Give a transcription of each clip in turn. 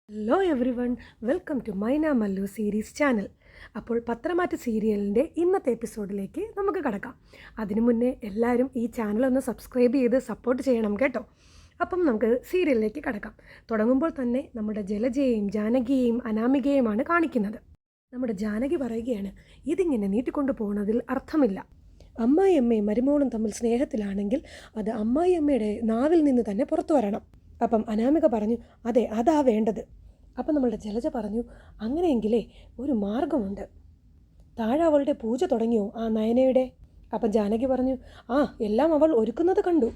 Hello everyone, welcome to Maina Mallu series channel. അപ്പോൾ പത്രമാറ്റ് സീരിയലിൻ്റെ ഇന്നത്തെ എപ്പിസോഡിലേക്ക് നമുക്ക് കടക്കാം. അതിനു മുന്നേ എല്ലാവരും ഈ ചാനലൊന്ന് സബ്സ്ക്രൈബ് ചെയ്ത് സപ്പോർട്ട് ചെയ്യണം കേട്ടോ. അപ്പം നമുക്ക് സീരിയലിലേക്ക് കടക്കാം. തുടങ്ങുമ്പോൾ തന്നെ നമ്മുടെ ജലജയെയും ജാനകിയെയും അനാമികയെയുമാണ് കാണിക്കുന്നത്. നമ്മുടെ ജാനകി പറയുകയാണ്, ഇതിങ്ങനെ നീട്ടിക്കൊണ്ടു പോകുന്നതിൽ അർത്ഥമില്ല. അമ്മായിയമ്മയും മരുമോളും തമ്മിൽ സ്നേഹത്തിലാണെങ്കിൽ അത് അമ്മായിയമ്മയുടെ നാവിൽ നിന്ന് തന്നെ പുറത്തു വരണം. അപ്പം അനാമിക പറഞ്ഞു, അതെ, അതാ വേണ്ടത്. അപ്പം നമ്മളുടെ ജലജ പറഞ്ഞു, അങ്ങനെയെങ്കിലേ ഒരു മാർഗമുണ്ട്. താഴെ അവളുടെ പൂജ തുടങ്ങിയോ ആ നയനയുടെ? അപ്പം ജാനകി പറഞ്ഞു, ആ, എല്ലാം അവൾ ഒരുക്കുന്നത് കണ്ടു.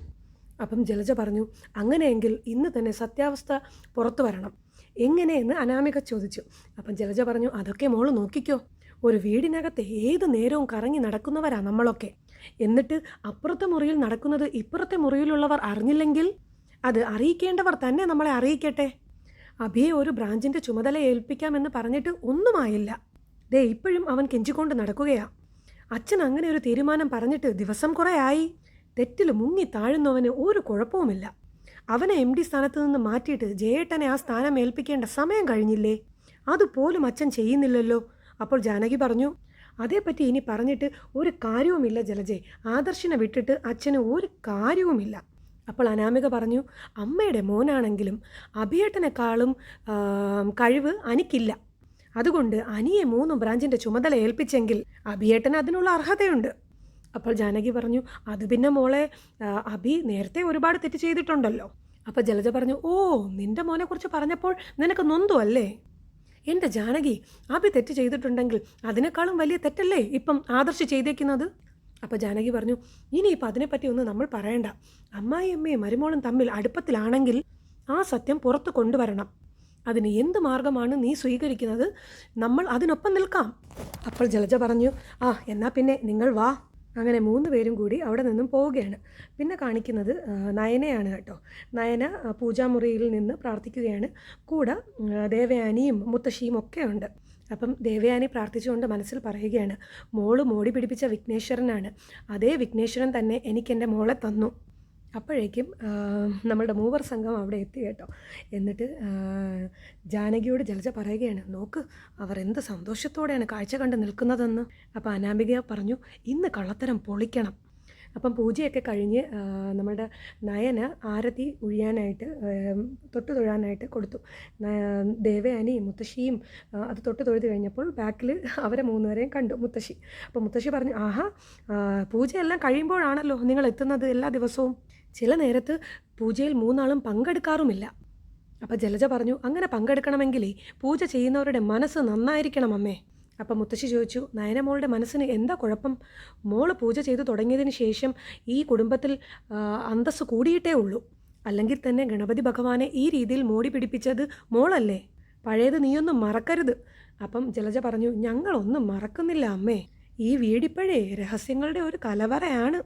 അപ്പം ജലജ പറഞ്ഞു, അങ്ങനെയെങ്കിൽ ഇന്ന് തന്നെ സത്യാവസ്ഥ പുറത്തു വരണം. എങ്ങനെയെന്ന് അനാമിക ചോദിച്ചു. അപ്പം ജലജ പറഞ്ഞു, അതൊക്കെ മോള് നോക്കിക്കോ. ഒരു വീടിനകത്ത് ഏത് നേരവും കറങ്ങി നടക്കുന്നവരാ നമ്മളൊക്കെ. എന്നിട്ട് അപ്പുറത്തെ മുറിയിൽ നടക്കുന്നത് ഇപ്പുറത്തെ മുറിയിലുള്ളവർ അറിഞ്ഞില്ലെങ്കിൽ അത് അറിയിക്കേണ്ടവർ തന്നെ നമ്മളെ അറിയിക്കട്ടെ. അഭിയെ ഒരു ബ്രാഞ്ചിൻ്റെ ചുമതല ഏൽപ്പിക്കാമെന്ന് പറഞ്ഞിട്ട് ഒന്നുമായില്ല. ദേ ഇപ്പോഴും അവൻ കെഞ്ചിക്കൊണ്ട് നടക്കുകയാ. അച്ഛൻ അങ്ങനെ ഒരു തീരുമാനം പറഞ്ഞിട്ട് ദിവസം കുറേ ആയി. തെറ്റിൽ മുങ്ങി താഴുന്നവന് ഒരു കുഴപ്പവുമില്ല. അവനെ MD സ്ഥാനത്ത് നിന്ന് മാറ്റിയിട്ട് ജയേട്ടനെ ആ സ്ഥാനം ഏൽപ്പിക്കേണ്ട സമയം കഴിഞ്ഞില്ലേ? അതുപോലും അച്ഛൻ ചെയ്യുന്നില്ലല്ലോ. അപ്പോൾ ജാനകി പറഞ്ഞു, അതേപ്പറ്റി ഇനി പറഞ്ഞിട്ട് ഒരു കാര്യവുമില്ല ജലജെ. ആദർശിനെ വിട്ടിട്ട് അച്ഛന് ഒരു കാര്യവുമില്ല. അപ്പോൾ അനാമിക പറഞ്ഞു, അമ്മയുടെ മോനാണെങ്കിലും അഭിയേട്ടനെക്കാളും കഴിവ് അനിക്കില്ല. അതുകൊണ്ട് അനിയെ 3 ബ്രാഞ്ചിൻ്റെ ചുമതല ഏൽപ്പിച്ചെങ്കിൽ അഭിയേട്ടന് അതിനുള്ള അർഹതയുണ്ട്. അപ്പോൾ ജാനകി പറഞ്ഞു, അത് പിന്നെ മോളെ, അഭി നേരത്തെ ഒരുപാട് തെറ്റ് ചെയ്തിട്ടുണ്ടല്ലോ. അപ്പോൾ ജലജ പറഞ്ഞു, ഓ, നിൻ്റെ മോനെക്കുറിച്ച് പറഞ്ഞപ്പോൾ നിനക്ക് നൊന്തു അല്ലേ? എൻ്റെ ജാനകി, അഭി തെറ്റ് ചെയ്തിട്ടുണ്ടെങ്കിൽ അതിനേക്കാളും വലിയ തെറ്റല്ലേ ഇപ്പം ആദർശ് ചെയ്തേക്കുന്നത്? അപ്പോൾ ജാനകി പറഞ്ഞു, ഇനിയിപ്പോൾ അതിനെപ്പറ്റി ഒന്നും നമ്മൾ പറയണ്ട. അമ്മായിയമ്മയും മരുമോളും തമ്മിൽ അടുപ്പത്തിലാണെങ്കിൽ ആ സത്യം പുറത്ത് കൊണ്ടുവരണം. അതിന് എന്ത് മാർഗമാണ് നീ സ്വീകരിക്കുന്നത്? നമ്മൾ അതിനൊപ്പം നിൽക്കാം. അപ്പോൾ ജലജ പറഞ്ഞു, ആ, എന്നാൽ പിന്നെ നിങ്ങൾ വാ. അങ്ങനെ 3 പേരും കൂടി അവിടെ നിന്നും പോവുകയാണ്. പിന്നെ കാണിക്കുന്നത് നയനയാണ് കേട്ടോ. നയന പൂജാമുറിയിൽ നിന്ന് പ്രാർത്ഥിക്കുകയാണ്. കൂടെ ദേവയാനിയും മുത്തശ്ശിയും ഒക്കെ ഉണ്ട്. അപ്പം ദേവയാനി പ്രാർത്ഥിച്ചുകൊണ്ട് മനസ്സിൽ പറയുകയാണ്, മോള് മോടി പിടിപ്പിച്ച വിഘ്നേശ്വരനാണ്. അതേ വിഘ്നേശ്വരൻ തന്നെ എനിക്കെൻ്റെ മോളെ തന്നു. അപ്പോഴേക്കും നമ്മളുടെ മൂവർ സംഘം അവിടെ എത്തി കേട്ടോ. എന്നിട്ട് ജാനകിയോട് ജലജ പറയുകയാണ്, നോക്ക്, അവർ എന്ത് സന്തോഷത്തോടെയാണ് കാഴ്ച കണ്ട് നിൽക്കുന്നതെന്ന്. അപ്പോൾ അനാമിക പറഞ്ഞു, ഇന്ന് കള്ളത്തരം പൊളിക്കണം. അപ്പം പൂജയൊക്കെ കഴിഞ്ഞ് നമ്മളുടെ നയന ആരതി ഒഴിയാനായിട്ട് തൊട്ട് തൊഴാനായിട്ട് കൊടുത്തു. ദേവയാനിയും മുത്തശ്ശിയും അത് തൊട്ട് തൊഴുത് കഴിഞ്ഞപ്പോൾ ബാക്കിൽ അവരെ 3 പേരെയും കണ്ടു മുത്തശ്ശി. അപ്പോൾ മുത്തശ്ശി പറഞ്ഞു, ആഹാ, പൂജയെല്ലാം കഴിയുമ്പോഴാണല്ലോ നിങ്ങൾ എത്തുന്നത് എല്ലാ ദിവസവും. ചില നേരത്ത് പൂജയിൽ 3 ആളും പങ്കെടുക്കാറുമില്ല. അപ്പോൾ ജലജ പറഞ്ഞു, അങ്ങനെ പങ്കെടുക്കണമെങ്കിലേ പൂജ ചെയ്യുന്നവരുടെ മനസ്സ് നന്നായിരിക്കണം അമ്മേ. അപ്പം മുത്തശ്ശി ചോദിച്ചു, നയനമോളുടെ മനസ്സിന് എന്താ കുഴപ്പം? മോള് പൂജ ചെയ്തു തുടങ്ങിയതിന് ശേഷം ഈ കുടുംബത്തിൽ അന്തസ്സ് കൂടിയിട്ടേ ഉള്ളൂ. അല്ലെങ്കിൽ തന്നെ ഗണപതി ഭഗവാനെ ഈ രീതിയിൽ മോടി പിടിപ്പിച്ചത് മോളല്ലേ? പഴയത് നീയൊന്നും മറക്കരുത്. അപ്പം ജലജ പറഞ്ഞു, ഞങ്ങളൊന്നും മറക്കുന്നില്ല അമ്മേ. ഈ വീടിപ്പോഴേ രഹസ്യങ്ങളുടെ ഒരു കലവറയാണ്.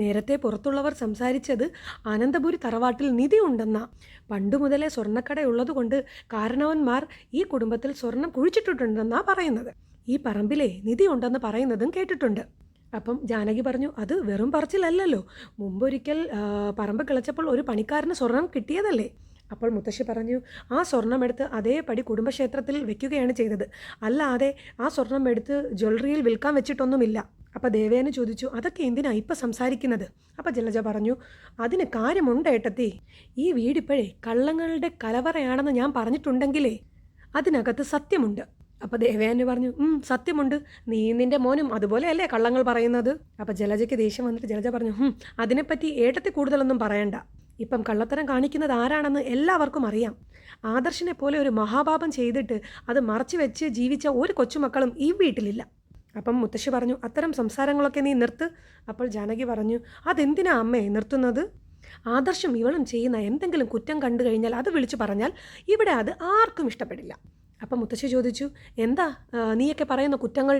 നേരത്തെ പുറത്തുള്ളവർ സംസാരിച്ചത് ആനന്ദപുരി തറവാട്ടിൽ നിധി ഉണ്ടെന്നാ. പണ്ടു മുതലേ സ്വർണ്ണക്കടയുള്ളതുകൊണ്ട് കാരണവന്മാർ ഈ കുടുംബത്തിൽ സ്വർണം കുഴിച്ചിട്ടുണ്ടെന്നാ പറയുന്നത്. ഈ പറമ്പിലെ നിധി ഉണ്ടെന്ന് പറയുന്നതും കേട്ടിട്ടുണ്ട്. അപ്പം ജാനകി പറഞ്ഞു, അത് വെറും പറച്ചിലല്ലല്ലോ. മുമ്പൊരിക്കൽ പറമ്പ് കിളച്ചപ്പോൾ ഒരു പണിക്കാരന് സ്വർണം കിട്ടിയതല്ലേ? അപ്പോൾ മുത്തശ്ശി പറഞ്ഞു, ആ സ്വർണം എടുത്ത് അതേപടി കുടുംബക്ഷേത്രത്തിൽ വെക്കുകയാണ് ചെയ്തത്. അല്ലാതെ ആ സ്വർണം എടുത്ത് ജ്വല്ലറിയിൽ വിൽക്കാൻ വെച്ചിട്ടൊന്നുമില്ല. അപ്പോൾ ദേവേനെ ചോദിച്ചു, അതൊക്കെ എന്തിനാ ഇപ്പം സംസാരിക്കുന്നത്? അപ്പോൾ ജലജ പറഞ്ഞു, അതിന് കാര്യമുണ്ട് ഏട്ടത്തി. ഈ വീടിപ്പോഴേ കള്ളങ്ങളുടെ കലവറയാണെന്ന് ഞാൻ പറഞ്ഞിട്ടുണ്ടെങ്കിലേ അതിനകത്ത് സത്യമുണ്ട്. അപ്പോൾ ദേവയാനി പറഞ്ഞു, സത്യമുണ്ട്. നീ നിൻ്റെ മോനും അതുപോലെയല്ലേ കള്ളങ്ങൾ പറയുന്നത്? അപ്പോൾ ജലജയ്ക്ക് ദേഷ്യം വന്നിട്ട് ജലജ പറഞ്ഞു, അതിനെപ്പറ്റി ഏട്ടത്തി കൂടുതലൊന്നും പറയണ്ട. ഇപ്പം കള്ളത്തരം കാണിക്കുന്നത് ആരാണെന്ന് എല്ലാവർക്കും അറിയാം. ആദർശിനെ പോലെ ഒരു മഹാപാപം ചെയ്തിട്ട് അത് മറച്ചു വെച്ച് ജീവിച്ച ഒരു കൊച്ചുമക്കളും ഈ വീട്ടിലില്ല. അപ്പം മുത്തശ്ശി പറഞ്ഞു, അത്തരം സംസാരങ്ങളൊക്കെ നീ നിർത്ത്. അപ്പോൾ ജാനകി പറഞ്ഞു, അതെന്തിനാ അമ്മേ നിർത്തുന്നത്? ആദർശം ഇവളും ചെയ്യുന്ന എന്തെങ്കിലും കുറ്റം കണ്ടു കഴിഞ്ഞാൽ അത് വിളിച്ചു പറഞ്ഞാൽ ഇവിടെ അത് ആർക്കും ഇഷ്ടപ്പെടില്ല. അപ്പം മുത്തശ്ശി ചോദിച്ചു, എന്താ നീയൊക്കെ പറയുന്ന കുറ്റങ്ങൾ?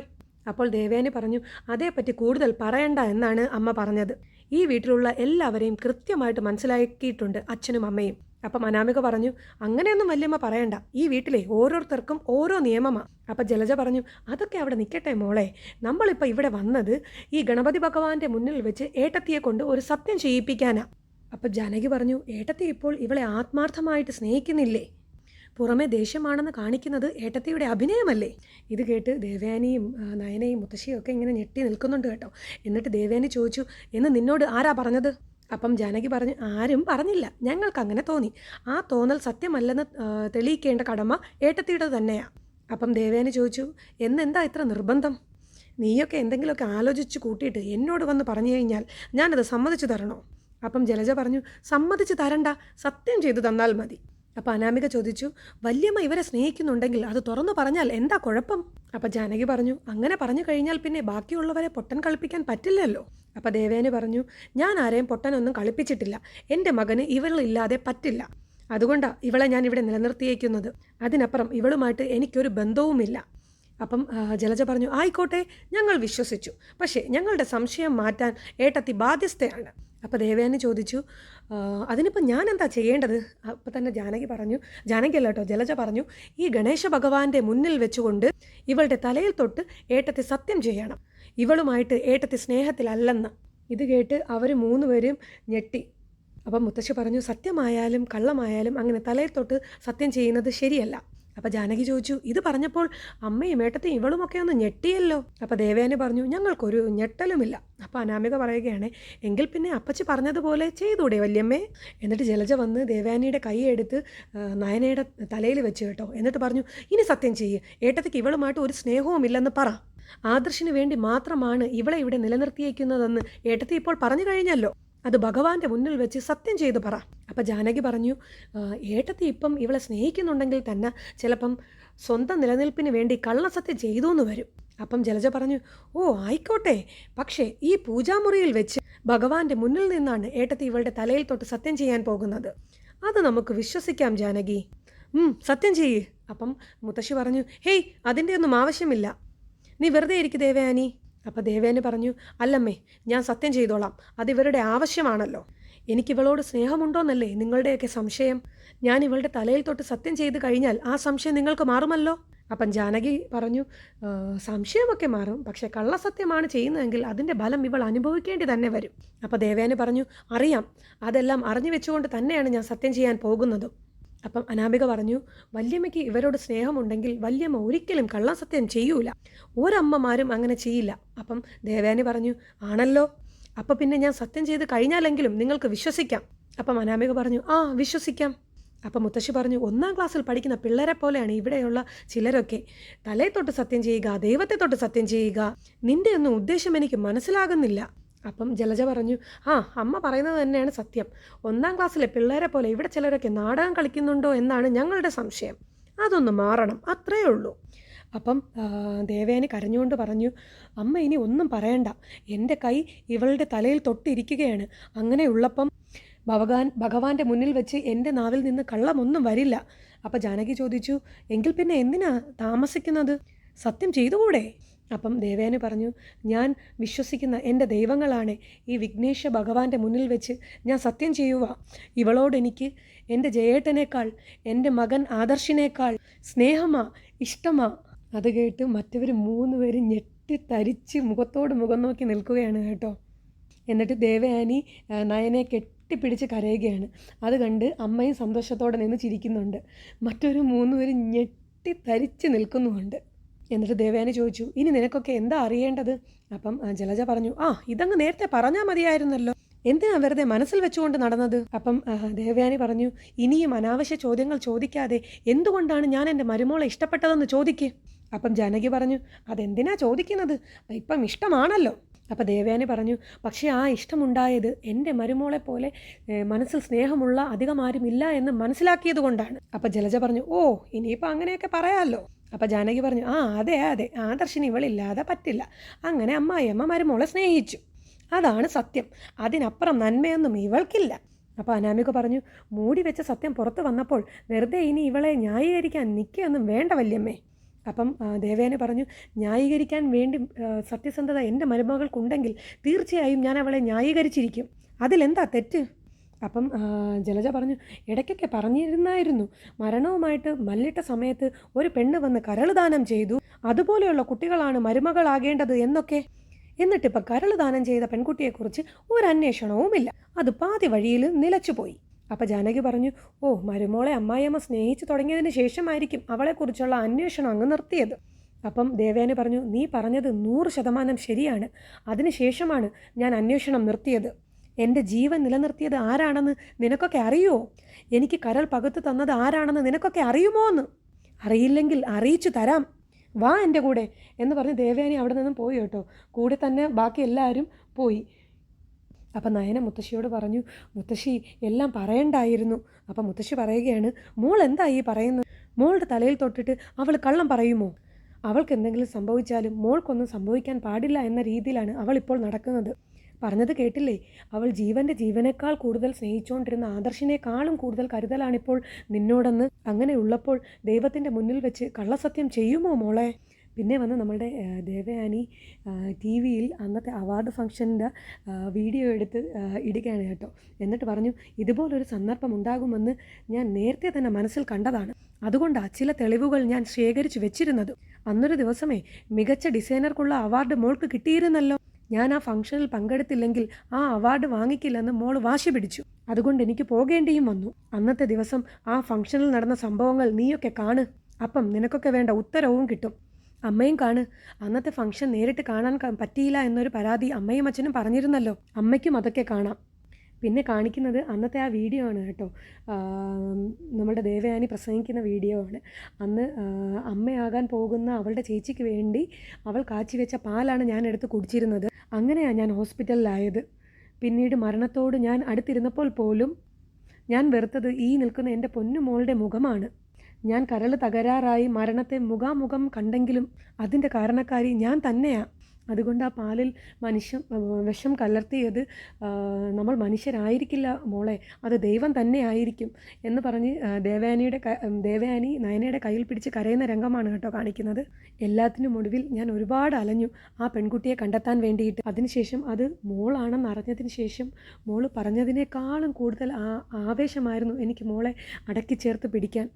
അപ്പോൾ ദേവേനി പറഞ്ഞു, അതേപ്പറ്റി കൂടുതൽ പറയണ്ട എന്നാണ് അമ്മ പറഞ്ഞത്. ഈ വീട്ടിലുള്ള എല്ലാവരെയും കൃത്യമായിട്ട് മനസ്സിലാക്കിയിട്ടുണ്ട് അച്ഛനും അമ്മയും. അപ്പം അനാമിക പറഞ്ഞു, അങ്ങനെയൊന്നും വല്യമ്മ പറയണ്ട. ഈ വീട്ടിലെ ഓരോരുത്തർക്കും ഓരോ നിയമമാണ്. അപ്പം ജലജ പറഞ്ഞു, അതൊക്കെ അവിടെ നിൽക്കട്ടെ മോളെ. നമ്മളിപ്പോൾ ഇവിടെ വന്നത് ഈ ഗണപതി ഭഗവാന്റെ മുന്നിൽ വെച്ച് ഏട്ടത്തിയെ കൊണ്ട് ഒരു സത്യം ചെയ്യിപ്പിക്കാനാ. അപ്പം ജാനകി പറഞ്ഞു, ഏട്ടത്തി ഇപ്പോൾ ഇവളെ ആത്മാർത്ഥമായിട്ട് സ്നേഹിക്കുന്നില്ലേ? പുറമെ ദേഷ്യമാണെന്ന് കാണിക്കുന്നത് ഏട്ടത്തിയുടെ അഭിനയമല്ലേ? ഇത് കേട്ട് ദേവയാനിയും നയനയും മുത്തശ്ശിയും ഒക്കെ ഇങ്ങനെ ഞെട്ടി നിൽക്കുന്നുണ്ട് കേട്ടോ. എന്നിട്ട് ദേവയാനി ചോദിച്ചു, എന്ന് നിന്നോട് ആരാ പറഞ്ഞത്? അപ്പം ജാനകി പറഞ്ഞു, ആരും പറഞ്ഞില്ല, ഞങ്ങൾക്ക് അങ്ങനെ തോന്നി. ആ തോന്നൽ സത്യമല്ലെന്ന് തെളിയിക്കേണ്ട കടമ ഏട്ടത്തിയുടെ തന്നെയാണ്. അപ്പം ദേവയാനി ചോദിച്ചു, എന്നെന്താ ഇത്ര നിർബന്ധം? നീയൊക്കെ എന്തെങ്കിലുമൊക്കെ ആലോചിച്ച് കൂട്ടിയിട്ട് എന്നോട് വന്ന് പറഞ്ഞു കഴിഞ്ഞാൽ ഞാനത് സമ്മതിച്ചു തരണോ? അപ്പം ജലജ പറഞ്ഞു, സമ്മതിച്ച് തരണ്ട, സത്യം ചെയ്തു തന്നാൽ മതി. അപ്പം അനാമിക ചോദിച്ചു, വല്യമ്മ ഇവരെ സ്നേഹിക്കുന്നുണ്ടെങ്കിൽ അത് തുറന്നു പറഞ്ഞാൽ എന്താ കുഴപ്പം? അപ്പം ജാനകി പറഞ്ഞു, അങ്ങനെ പറഞ്ഞു കഴിഞ്ഞാൽ പിന്നെ ബാക്കിയുള്ളവരെ പൊട്ടൻ കളിപ്പിക്കാൻ പറ്റില്ലല്ലോ. അപ്പം ദേവേനി പറഞ്ഞു, ഞാൻ ആരെയും പൊട്ടനൊന്നും കളിപ്പിച്ചിട്ടില്ല. എൻ്റെ മകന് ഇവളില്ലാതെ പറ്റില്ല. അതുകൊണ്ടാണ് ഇവളെ ഞാൻ ഇവിടെ നിലനിർത്തിയേക്കുന്നത്. അതിനപ്പുറം ഇവളുമായിട്ട് എനിക്കൊരു ബന്ധവുമില്ല. അപ്പം ജലജ പറഞ്ഞു, ആയിക്കോട്ടെ, ഞങ്ങൾ വിശ്വസിച്ചു. പക്ഷേ ഞങ്ങളുടെ സംശയം മാറ്റാൻ ഏട്ടത്തി ബാധ്യസ്ഥയാണ്. അപ്പോൾ ദേവയാനി ചോദിച്ചു, അതിനിപ്പോൾ ഞാൻ എന്താ ചെയ്യേണ്ടത്? അപ്പോൾ തന്നെ ജാനകി അല്ല കേട്ടോ, ജലജ പറഞ്ഞു, ഈ ഗണേശ ഭഗവാന്റെ മുന്നിൽ വെച്ചുകൊണ്ട് ഇവളുടെ തലയിൽ തൊട്ട് ഏട്ടത്തി സത്യം ചെയ്യണം, ഇവളുമായിട്ട് ഏട്ടത്തി സ്നേഹത്തിലല്ലെന്ന്. ഇത് കേട്ട് അവർ 3 പേരും ഞെട്ടി. അപ്പം മുത്തശ്ശി പറഞ്ഞു, സത്യമായാലും കള്ളമായാലും അങ്ങനെ തലയിൽ തൊട്ട് സത്യം ചെയ്യുന്നത് ശരിയല്ല. അപ്പോൾ ജാനകി ചോദിച്ചു, ഇത് പറഞ്ഞപ്പോൾ അമ്മയും ഏട്ടത്തെയും ഇവളുമൊക്കെ ഒന്ന് ഞെട്ടിയല്ലോ. അപ്പോൾ ദേവയാനി പറഞ്ഞു, ഞങ്ങൾക്കൊരു ഞെട്ടലുമില്ല. അപ്പോൾ അനാമിക പറയുകയാണ്, എങ്കിൽ പിന്നെ അപ്പച്ചി പറഞ്ഞതുപോലെ ചെയ്തൂടെ വല്യമ്മേ? എന്നിട്ട് ജലജ വന്ന് ദേവയാനിയുടെ കൈ എടുത്ത് നയനയുടെ തലയിൽ വെച്ച് കേട്ടോ. എന്നിട്ട് പറഞ്ഞു, ഇനി സത്യം ചെയ്യ്, ഏട്ടത്തിക്ക് ഇവളുമായിട്ട് ഒരു സ്നേഹവും ഇല്ലെന്ന് പറ. ആദർശിന് വേണ്ടി മാത്രമാണ് ഇവളെ ഇവിടെ നിലനിർത്തിയേക്കുന്നതെന്ന് ഏട്ടത്തി ഇപ്പോൾ പറഞ്ഞു കഴിഞ്ഞല്ലോ. അത് ഭഗവാന്റെ മുന്നിൽ വെച്ച് സത്യം ചെയ്തു പറ. അപ്പം ജാനകി പറഞ്ഞു, ഏട്ടത്തി ഇപ്പം ഇവളെ സ്നേഹിക്കുന്നുണ്ടെങ്കിൽ തന്നെ ചിലപ്പം സ്വന്തം നിലനിൽപ്പിന് വേണ്ടി കള്ളസത്യം ചെയ്തു എന്ന് വരും. അപ്പം ജലജ പറഞ്ഞു, ഓ ആയിക്കോട്ടെ, പക്ഷേ ഈ പൂജാമുറിയിൽ വെച്ച് ഭഗവാന്റെ മുന്നിൽ നിന്നാണ് ഏട്ടത്തി ഇവളുടെ തലയിൽ തൊട്ട് സത്യം ചെയ്യാൻ പോകുന്നത്. അത് നമുക്ക് വിശ്വസിക്കാം ജാനകി. സത്യം ചെയ്യ്. അപ്പം മുത്തശ്ശി പറഞ്ഞു, ഹേയ്, അതിൻ്റെ ഒന്നും ആവശ്യമില്ല, നീ വെറുതെ ഇരിക്കും ദേവയാനി. അപ്പോൾ ദേവേനി പറഞ്ഞു, അല്ലമ്മേ, ഞാൻ സത്യം ചെയ്തോളാം, അതിവരുടെ ആവശ്യമാണല്ലോ. എനിക്കിവളോട് സ്നേഹമുണ്ടോയെന്നല്ലേ നിങ്ങളുടെയൊക്കെ സംശയം? ഞാൻ ഇവളുടെ തലയിൽ തൊട്ട് സത്യം ചെയ്ത് കഴിഞ്ഞാൽ ആ സംശയം നിങ്ങൾക്ക് മാറുമല്ലോ. അപ്പം ജാനകി പറഞ്ഞു, സംശയമൊക്കെ മാറും, പക്ഷേ കള്ളസത്യമാണ് ചെയ്യുന്നതെങ്കിൽ അതിൻ്റെ ഫലം ഇവൾ അനുഭവിക്കേണ്ടി തന്നെ വരും. അപ്പോൾ ദേവേനി പറഞ്ഞു, അറിയാം, അതെല്ലാം അറിഞ്ഞു വെച്ചുകൊണ്ട് തന്നെയാണ് ഞാൻ സത്യം ചെയ്യാൻ പോകുന്നതും. അപ്പം അനാമിക പറഞ്ഞു, വല്യമ്മയ്ക്ക് ഇവരോട് സ്നേഹമുണ്ടെങ്കിൽ വല്യമ്മ ഒരിക്കലും കള്ളസത്യം ചെയ്യൂല, ഒരമ്മമാരും അങ്ങനെ ചെയ്യില്ല. അപ്പം ദേവയാനി പറഞ്ഞു, ആണല്ലോ, അപ്പം പിന്നെ ഞാൻ സത്യം ചെയ്ത് കഴിഞ്ഞാലെങ്കിലും നിങ്ങൾക്ക് വിശ്വസിക്കാം. അപ്പം അനാമിക പറഞ്ഞു, ആ വിശ്വസിക്കാം. അപ്പം മുത്തശ്ശി പറഞ്ഞു, 1ാം ക്ലാസ്സിൽ പഠിക്കുന്ന പിള്ളേരെ പോലെയാണ് ഇവിടെയുള്ള ചിലരൊക്കെ. തലയെ തൊട്ട് സത്യം ചെയ്യുക, ദൈവത്തെ തൊട്ട് സത്യം ചെയ്യുക, നിൻ്റെ ഒന്നും ഉദ്ദേശം എനിക്ക് മനസ്സിലാകുന്നില്ല. അപ്പം ജലജ പറഞ്ഞു, അമ്മ പറയുന്നത് തന്നെയാണ് സത്യം. 1ാം ക്ലാസ്സിലെ പിള്ളേരെ പോലെ ഇവിടെ ചിലരൊക്കെ നാടകം കളിക്കുന്നുണ്ടോ എന്നാണ് ഞങ്ങളുടെ സംശയം. അതൊന്ന് മാറണം, അത്രയേ ഉള്ളൂ. അപ്പം ദേവയാനി കരഞ്ഞുകൊണ്ട് പറഞ്ഞു, അമ്മ ഇനി ഒന്നും പറയണ്ട, എൻ്റെ കൈ ഇവളുടെ തലയിൽ തൊട്ടിരിക്കുകയാണ്. അങ്ങനെയുള്ളപ്പം ഭഗവാന്റെ മുന്നിൽ വെച്ച് എൻ്റെ നാവിൽ നിന്ന് കള്ളമൊന്നും വരില്ല. അപ്പം ജാനകി ചോദിച്ചു, എങ്കിൽ പിന്നെ എന്തിനാ താമസിക്കുന്നത്? സത്യം ചെയ്തുകൂടെ? അപ്പം ദേവയാനി പറഞ്ഞു, ഞാൻ വിശ്വസിക്കുന്ന എൻ്റെ ദൈവങ്ങളാണ് ഈ വിഘ്നേശ ഭഗവാന്റെ മുന്നിൽ വെച്ച് ഞാൻ സത്യം ചെയ്യുക. ഇവളോട് എനിക്ക് എൻ്റെ ജയേട്ടനേക്കാൾ എൻ്റെ മകൻ ആദർശിനേക്കാൾ സ്നേഹമാ, ഇഷ്ടമാ. അത് കേട്ട് മറ്റവർ 3 പേരും ഞെട്ടിത്തരിച്ച് മുഖത്തോട് മുഖം നോക്കി നിൽക്കുകയാണ് കേട്ടോ. എന്നിട്ട് ദേവയാനി നയനെ കെട്ടിപ്പിടിച്ച് കരയുകയാണ്. അത് കണ്ട് അമ്മയും സന്തോഷത്തോടെ നിന്ന് ചിരിക്കുന്നുണ്ട്. മറ്റൊരു 3 പേരും ഞെട്ടിത്തരിച്ച് നിൽക്കുന്നുമുണ്ട്. എന്നിട്ട് ദേവയാനി ചോദിച്ചു, ഇനി നിനക്കൊക്കെ എന്താ അറിയേണ്ടത്? അപ്പം ജലജ പറഞ്ഞു, ഇതങ്ങ് നേരത്തെ പറഞ്ഞാൽ മതിയായിരുന്നല്ലോ, എന്തിനാ വെറുതെ മനസ്സിൽ വെച്ചുകൊണ്ട് നടന്നത്? അപ്പം ദേവയാനി പറഞ്ഞു, ഇനിയും അനാവശ്യ ചോദ്യങ്ങൾ ചോദിക്കാതെ എന്തുകൊണ്ടാണ് ഞാൻ എൻ്റെ മരുമോളെ ഇഷ്ടപ്പെട്ടതെന്ന് ചോദിക്ക്. അപ്പം ജാനകി പറഞ്ഞു, അതെന്തിനാ ചോദിക്കുന്നത്, ഇപ്പം ഇഷ്ടമാണല്ലോ. അപ്പം ദേവയാനി പറഞ്ഞു, പക്ഷേ ആ ഇഷ്ടമുണ്ടായത് എൻ്റെ മരുമോളെ പോലെ മനസ്സിൽ സ്നേഹമുള്ള അധികം ആരും ഇല്ല എന്ന് മനസ്സിലാക്കിയത് കൊണ്ടാണ്. അപ്പം ജലജ പറഞ്ഞു, ഇനിയിപ്പോൾ അങ്ങനെയൊക്കെ പറയാമല്ലോ. അപ്പം ജാനകി പറഞ്ഞു, അതെ, ആദർശിന് ഇവളില്ലാതെ പറ്റില്ല. അങ്ങനെ അമ്മായിയമ്മ മരുമോളെ സ്നേഹിച്ചു, അതാണ് സത്യം. അതിനപ്പുറം നന്മയൊന്നും ഇവൾക്കില്ല. അപ്പോൾ അനാമിക പറഞ്ഞു, മൂടി വെച്ച സത്യം പുറത്ത് വന്നപ്പോൾ വെറുതെ ഇനി ഇവളെ ന്യായീകരിക്കാൻ നിൽക്കുകയൊന്നും വേണ്ട വല്യമ്മേ. അപ്പം ദേവയാനി പറഞ്ഞു, ന്യായീകരിക്കാൻ വേണ്ടി സത്യസന്ധത എൻ്റെ മരുമകൾക്കുണ്ടെങ്കിൽ തീർച്ചയായും ഞാൻ അവളെ ന്യായീകരിച്ചിരിക്കും, അതിലെന്താ തെറ്റ്? അപ്പം ജലജ പറഞ്ഞു, ഇടയ്ക്കൊക്കെ പറഞ്ഞിരുന്നായിരുന്നു, മരണവുമായിട്ട് മല്ലിട്ട സമയത്ത് ഒരു പെണ്ണ് വന്ന് കരൾ ദാനം ചെയ്തു, അതുപോലെയുള്ള കുട്ടികളാണ് മരുമകളാകേണ്ടത് എന്നൊക്കെ. എന്നിട്ടിപ്പോൾ കരൾ ദാനം ചെയ്ത പെൺകുട്ടിയെക്കുറിച്ച് ഒരു അന്വേഷണവുമില്ല, അത് പാതി വഴിയിൽ നിലച്ചുപോയി. അപ്പോൾ ജാനകി പറഞ്ഞു, ഓ മരുമോളെ അമ്മായിയമ്മ സ്നേഹിച്ച് തുടങ്ങിയതിന് ശേഷമായിരിക്കും അവളെക്കുറിച്ചുള്ള അന്വേഷണം അങ്ങ് നിർത്തിയത്. അപ്പം ദേവയാനി പറഞ്ഞു, നീ പറഞ്ഞത് 100% ശരിയാണ്. അതിനുശേഷമാണ് ഞാൻ അന്വേഷണം നിർത്തിയത്. എൻ്റെ ജീവൻ നിലനിർത്തിയത് ആരാണെന്ന് നിനക്കൊക്കെ അറിയുമോ? എനിക്ക് കരൾ പകുത്തു തന്നത് ആരാണെന്ന് നിനക്കൊക്കെ അറിയുമോ എന്ന്? അറിയില്ലെങ്കിൽ അറിയിച്ചു തരാം, വാ എൻ്റെ കൂടെ എന്ന് പറഞ്ഞ് ദേവയാനി അവിടെ നിന്നും പോയി കേട്ടോ. കൂടെ തന്നെ ബാക്കി എല്ലാവരും പോയി. അപ്പം നയന മുത്തശ്ശിയോട് പറഞ്ഞു, മുത്തശ്ശി എല്ലാം പറയണ്ടായിരുന്നു. അപ്പം മുത്തശ്ശി പറയുകയാണ്, മോൾ എന്താ ഈ പറയുന്നത്? മോളുടെ തലയിൽ തൊട്ടിട്ട് അവൾ കള്ളം പറയുമോ? അവൾക്ക് എന്തെങ്കിലും സംഭവിച്ചാലും മോൾക്കൊന്നും സംഭവിക്കാൻ പാടില്ല എന്ന രീതിയിലാണ് അവൾ ഇപ്പോൾ നടക്കുന്നത്. പറഞ്ഞത് കേട്ടില്ലേ? അവൾ ജീവനേക്കാൾ കൂടുതൽ സ്നേഹിച്ചുകൊണ്ടിരുന്ന ആദർശിനേക്കാളും കൂടുതൽ കരുതലാണിപ്പോൾ നിന്നോടെന്ന്. അങ്ങനെ ഉള്ളപ്പോൾ ദൈവത്തിൻ്റെ മുന്നിൽ വെച്ച് കള്ളസത്യം ചെയ്യുമോ മോളെ? പിന്നെ വന്ന് നമ്മളുടെ ദേവയാനി ടി വിയിൽ അന്നത്തെ അവാർഡ് ഫംഗ്ഷൻ്റെ വീഡിയോ എടുത്ത് ഇടുകയാണ് കേട്ടോ. എന്നിട്ട് പറഞ്ഞു, ഇതുപോലൊരു സന്ദർഭം ഉണ്ടാകുമെന്ന് ഞാൻ നേരത്തെ തന്നെ മനസ്സിൽ കണ്ടതാണ്. അതുകൊണ്ടാണ് ചില തെളിവുകൾ ഞാൻ ശേഖരിച്ചു വെച്ചിരുന്നത്. അന്നൊരു ദിവസമേ മികച്ച ഡിസൈനർക്കുള്ള അവാർഡ് മോൾക്ക് കിട്ടിയിരുന്നല്ലോ. ഞാൻ ആ ഫംഗ്ഷനിൽ പങ്കെടുത്തില്ലെങ്കിൽ ആ അവാർഡ് വാങ്ങിക്കില്ലെന്ന് മോൾ വാശി പിടിച്ചു. അതുകൊണ്ട് എനിക്ക് പോകേണ്ടിയും വന്നു. അന്നത്തെ ദിവസം ആ ഫംഗ്ഷനിൽ നടന്ന സംഭവങ്ങൾ നീയൊക്കെ കാണ്. അപ്പം നിനക്കൊക്കെ വേണ്ട ഉത്തരവും കിട്ടും. അമ്മയും കാണ്. അന്നത്തെ ഫംഗ്ഷൻ നേരിട്ട് കാണാൻ പറ്റിയില്ല എന്നൊരു പരാതി അമ്മയും അച്ഛനും പറഞ്ഞിരുന്നല്ലോ. അമ്മയ്ക്കും അതൊക്കെ കാണാം. പിന്നെ കാണിക്കുന്നത് അന്നത്തെ ആ വീഡിയോ ആണ് കേട്ടോ. നമ്മുടെ ദേവയാനി പ്രസംഗിക്കുന്ന വീഡിയോ ആണ്. അന്ന് അമ്മയാകാൻ പോകുന്ന അവളുടെ ചേച്ചിക്ക് വേണ്ടി അവൾ കാച്ചിവെച്ച പാലാണ് ഞാൻ എടുത്ത് കുടിച്ചിരുന്നത്. അങ്ങനെയാണ് ഞാൻ ഹോസ്പിറ്റലിലായത്. പിന്നീട് മരണത്തോട് ഞാൻ അടുത്തിരുന്നപ്പോൾ പോലും ഞാൻ വെറുത്തത് ഈ നിൽക്കുന്ന എൻ്റെ പൊന്നുമോളുടെ മുഖമാണ്. ഞാൻ കരൾ തകരാറായി മരണത്തെ മുഖാമുഖം കണ്ടെങ്കിലും അതിൻ്റെ കാരണക്കാരി ഞാൻ തന്നെയാണ്. അതുകൊണ്ട് ആ പാലിൽ വിഷം കലർത്തിയത് നമ്മൾ മനുഷ്യരായിരിക്കില്ല മോളെ, അത് ദൈവം തന്നെ ആയിരിക്കും എന്ന് പറഞ്ഞ് ദേവയാനി നയനയുടെ കയ്യിൽ പിടിച്ച് കരയുന്ന രംഗമാണ് കേട്ടോ കാണിക്കുന്നത്. എല്ലാത്തിനും ഒടുവിൽ ഞാൻ ഒരുപാട് അലഞ്ഞു ആ പെൺകുട്ടിയെ കണ്ടെത്താൻ വേണ്ടിയിട്ട്. അതിനുശേഷം അത് മോളാണെന്ന് അറിഞ്ഞതിന് ശേഷം മോള് പറഞ്ഞതിനേക്കാളും കൂടുതൽ ആവേശമായിരുന്നു എനിക്ക് മോളെ അടക്കി ചേർത്ത് പിടിക്കാൻ.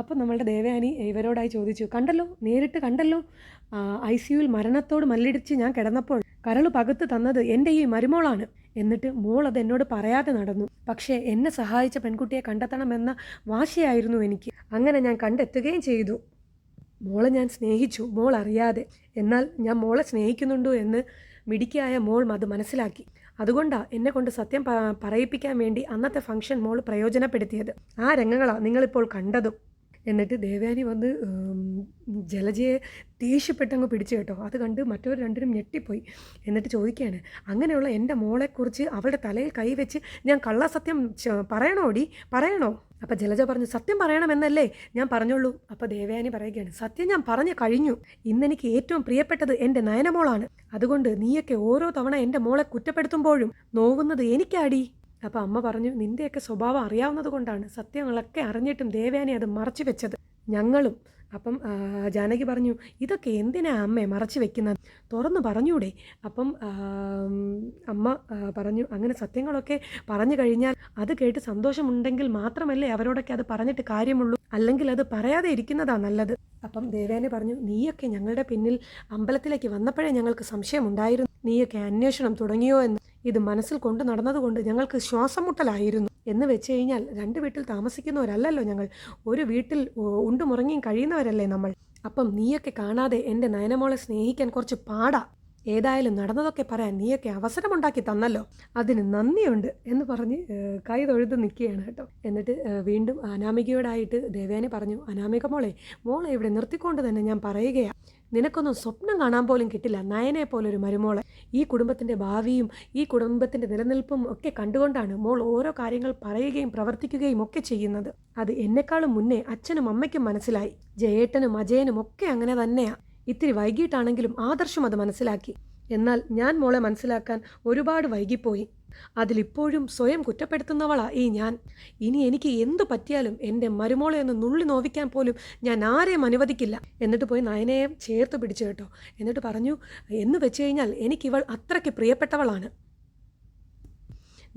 അപ്പം നമ്മളുടെ ദേവയാനി ഇവരോടായി ചോദിച്ചു, കണ്ടല്ലോ, നേരിട്ട് കണ്ടല്ലോ, ICUവിൽ മരണത്തോട് മല്ലിടിച്ച് ഞാൻ കിടന്നപ്പോൾ കരൾ പകുത്ത് തന്നത് എൻ്റെ ഈ മരുമോളാണ്. എന്നിട്ട് മോൾ അത് എന്നോട് പറയാതെ നടന്നു. പക്ഷേ എന്നെ സഹായിച്ച പെൺകുട്ടിയെ കണ്ടെത്തണമെന്ന വാശിയായിരുന്നു എനിക്ക്. അങ്ങനെ ഞാൻ കണ്ടെത്തുകയും ചെയ്തു. മോളെ ഞാൻ സ്നേഹിച്ചു, മോൾ അറിയാതെ. എന്നാൽ ഞാൻ മോളെ സ്നേഹിക്കുന്നുണ്ടോ എന്ന് മിടുക്കിയായ മോൾ അത് മനസ്സിലാക്കി. അതുകൊണ്ടാണ് എന്നെ കൊണ്ട് സത്യം പറയിപ്പിക്കാൻ വേണ്ടി അന്നത്തെ ഫംഗ്ഷൻ മോൾ പ്രയോജനപ്പെടുത്തിയത്. ആ രംഗങ്ങളാണ് നിങ്ങളിപ്പോൾ കണ്ടതും. എന്നിട്ട് ദേവയാനി വന്ന് ജലജയെ ദേഷ്യപ്പെട്ടങ്ങ് പിടിച്ചു കേട്ടോ. അത് കണ്ട് മറ്റവർ രണ്ടിനും ഞെട്ടിപ്പോയി. എന്നിട്ട് ചോദിക്കുകയാണ്, അങ്ങനെയുള്ള എൻ്റെ മോളെക്കുറിച്ച് അവളുടെ തലയിൽ കൈവച്ച് ഞാൻ കള്ളസത്യം പറയണോ? അപ്പം ജലജ പറഞ്ഞു, സത്യം പറയണമെന്നല്ലേ ഞാൻ പറഞ്ഞോളൂ. അപ്പോൾ ദേവയാനി പറയുകയാണ്, സത്യം ഞാൻ പറഞ്ഞു കഴിഞ്ഞു. ഇന്നെനിക്ക് ഏറ്റവും പ്രിയപ്പെട്ടത് എൻ്റെ നയനമോളാണ്. അതുകൊണ്ട് നീയൊക്കെ ഓരോ തവണ എൻ്റെ മോളെ കുറ്റപ്പെടുത്തുമ്പോഴും നോവുന്നത് എനിക്കാടി. അപ്പോൾ അമ്മ പറഞ്ഞു, നിൻ്റെയൊക്കെ സ്വഭാവം അറിയാവുന്നത് കൊണ്ടാണ് സത്യങ്ങളൊക്കെ അറിഞ്ഞിട്ടും ദേവയാനി അത് മറച്ചു വെച്ചത്, ഞങ്ങളും. അപ്പം ജാനകി പറഞ്ഞു, ഇതൊക്കെ എന്തിനാ അമ്മേ മറച്ചു വെക്കുന്നത്, തുറന്നു പറഞ്ഞൂടെ? അപ്പം അമ്മ പറഞ്ഞു, അങ്ങനെ സത്യങ്ങളൊക്കെ പറഞ്ഞു കഴിഞ്ഞാൽ അത് കേട്ട് സന്തോഷമുണ്ടെങ്കിൽ മാത്രമല്ലേ അവരോടൊക്കെ അത് പറഞ്ഞിട്ട് കാര്യമുള്ളൂ, അല്ലെങ്കിൽ അത് പറയാതെ ഇരിക്കുന്നതാ നല്ലത്. അപ്പം ദേവയാനി പറഞ്ഞു, നീയൊക്കെ ഞങ്ങളുടെ പിന്നിൽ അമ്പലത്തിലേക്ക് വന്നപ്പോഴേ ഞങ്ങൾക്ക് സംശയമുണ്ടായിരുന്നു, നീയൊക്കെ അന്വേഷണം തുടങ്ങിയോ എന്ന്. ഇത് മനസ്സിൽ കൊണ്ട് നടന്നതുകൊണ്ട് ഞങ്ങൾക്ക് ശ്വാസം മുട്ടലായിരുന്നു. എന്ന് വെച്ച് കഴിഞ്ഞാൽ 2 വീട്ടിൽ താമസിക്കുന്നവരല്ലല്ലോ ഞങ്ങൾ, ഒരു വീട്ടിൽ ഉണ്ടുമുറങ്ങിയും കഴിയുന്നവരല്ലേ നമ്മൾ. അപ്പം നീയൊക്കെ കാണാതെ എൻ്റെ നയനമോളെ സ്നേഹിക്കാൻ കുറച്ച് പാടാ. ഏതായാലും നടന്നതൊക്കെ പറയാൻ നീയൊക്കെ അവസരമുണ്ടാക്കി തന്നല്ലോ, അതിന് നന്ദിയുണ്ട് എന്ന് പറഞ്ഞ് കൈ തൊഴുത് നിൽക്കുകയാണ് കേട്ടോ. എന്നിട്ട് വീണ്ടും അനാമികയോടായിട്ട് ദേവയാനി പറഞ്ഞു, അനാമിക മോളെ ഇവിടെ നിർത്തിക്കൊണ്ട് തന്നെ ഞാൻ പറയുകയാണ്, നിനക്കൊന്നും സ്വപ്നം കാണാൻ പോലും കിട്ടില്ല നയനെ പോലൊരു മരുമോളെ. ഈ കുടുംബത്തിൻ്റെ ഭാവിയും ഈ കുടുംബത്തിൻ്റെ നിലനിൽപ്പും ഒക്കെ കണ്ടുകൊണ്ടാണ് മോൾ ഓരോ കാര്യങ്ങൾ പറയുകയും പ്രവർത്തിക്കുകയും ഒക്കെ ചെയ്യുന്നത്. അത് എന്നെക്കാളും മുന്നേ അച്ഛനും അമ്മയ്ക്കും മനസ്സിലായി. ജയേട്ടനും അജയനും ഒക്കെ അങ്ങനെ തന്നെയാണ്. ഇത്തിരി വൈകിട്ടാണെങ്കിലും ആദർശം അത് മനസ്സിലാക്കി. എന്നാൽ ഞാൻ മോളെ മനസ്സിലാക്കാൻ ഒരുപാട് വൈകിപ്പോയി. അതിലിപ്പോഴും സ്വയം കുറ്റപ്പെടുത്തുന്നവളാ ഈ ഞാൻ. ഇനി എനിക്ക് എന്തു പറ്റിയാലും എൻ്റെ മരുമോളെ ഒന്ന് നുള്ളി നോവിക്കാൻ പോലും ഞാൻ ആരെയും അനുവദിക്കില്ല. എന്നിട്ട് പോയി നയനയെ ചേർത്ത് പിടിച്ചു കേട്ടോ. എന്നിട്ട് പറഞ്ഞു, എന്ന് വെച്ച് കഴിഞ്ഞാൽ എനിക്കിവൾ അത്രയ്ക്ക് പ്രിയപ്പെട്ടവളാണ്.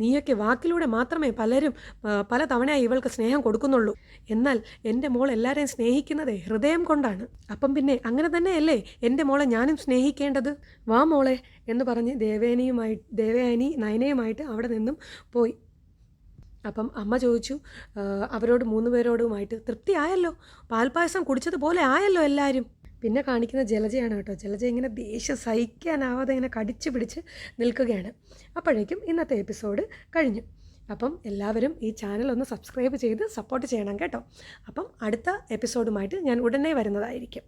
നീയൊക്കെ വാക്കിലൂടെ മാത്രമേ പല തവണയായി ഇവൾക്ക് സ്നേഹം കൊടുക്കുന്നുള്ളൂ. എന്നാൽ എൻ്റെ മോൾ എല്ലാവരെയും സ്നേഹിക്കുന്നത് ഹൃദയം കൊണ്ടാണ്. അപ്പം പിന്നെ അങ്ങനെ തന്നെയല്ലേ എൻ്റെ മോളെ ഞാനും സ്നേഹിക്കേണ്ടത്? വാ മോളെ എന്ന് പറഞ്ഞ് ദേവയാനി നയനയുമായിട്ട് അവിടെ നിന്നും പോയി. അപ്പം അമ്മ ചോദിച്ചു അവരോട് 3 പേരോടുമായിട്ട്, തൃപ്തിയായല്ലോ, പാൽപ്പായസം കുടിച്ചതുപോലെ ആയല്ലോ എല്ലാവരും. പിന്നെ കാണിക്കുന്ന ജലജയാണ് കേട്ടോ. ജലജ ഇങ്ങനെ ദേഷ്യം സഹിക്കാനാവാതെ ഇങ്ങനെ കടിച്ചു പിടിച്ച് നിൽക്കുകയാണ്. അപ്പോഴേക്കും ഇന്നത്തെ എപ്പിസോഡ് കഴിഞ്ഞു. അപ്പം എല്ലാവരും ഈ ചാനൽ ഒന്ന് സബ്സ്ക്രൈബ് ചെയ്ത് സപ്പോർട്ട് ചെയ്യണം കേട്ടോ. അപ്പം അടുത്ത എപ്പിസോഡുമായിട്ട് ഞാൻ ഉടനെ വരുന്നതായിരിക്കും.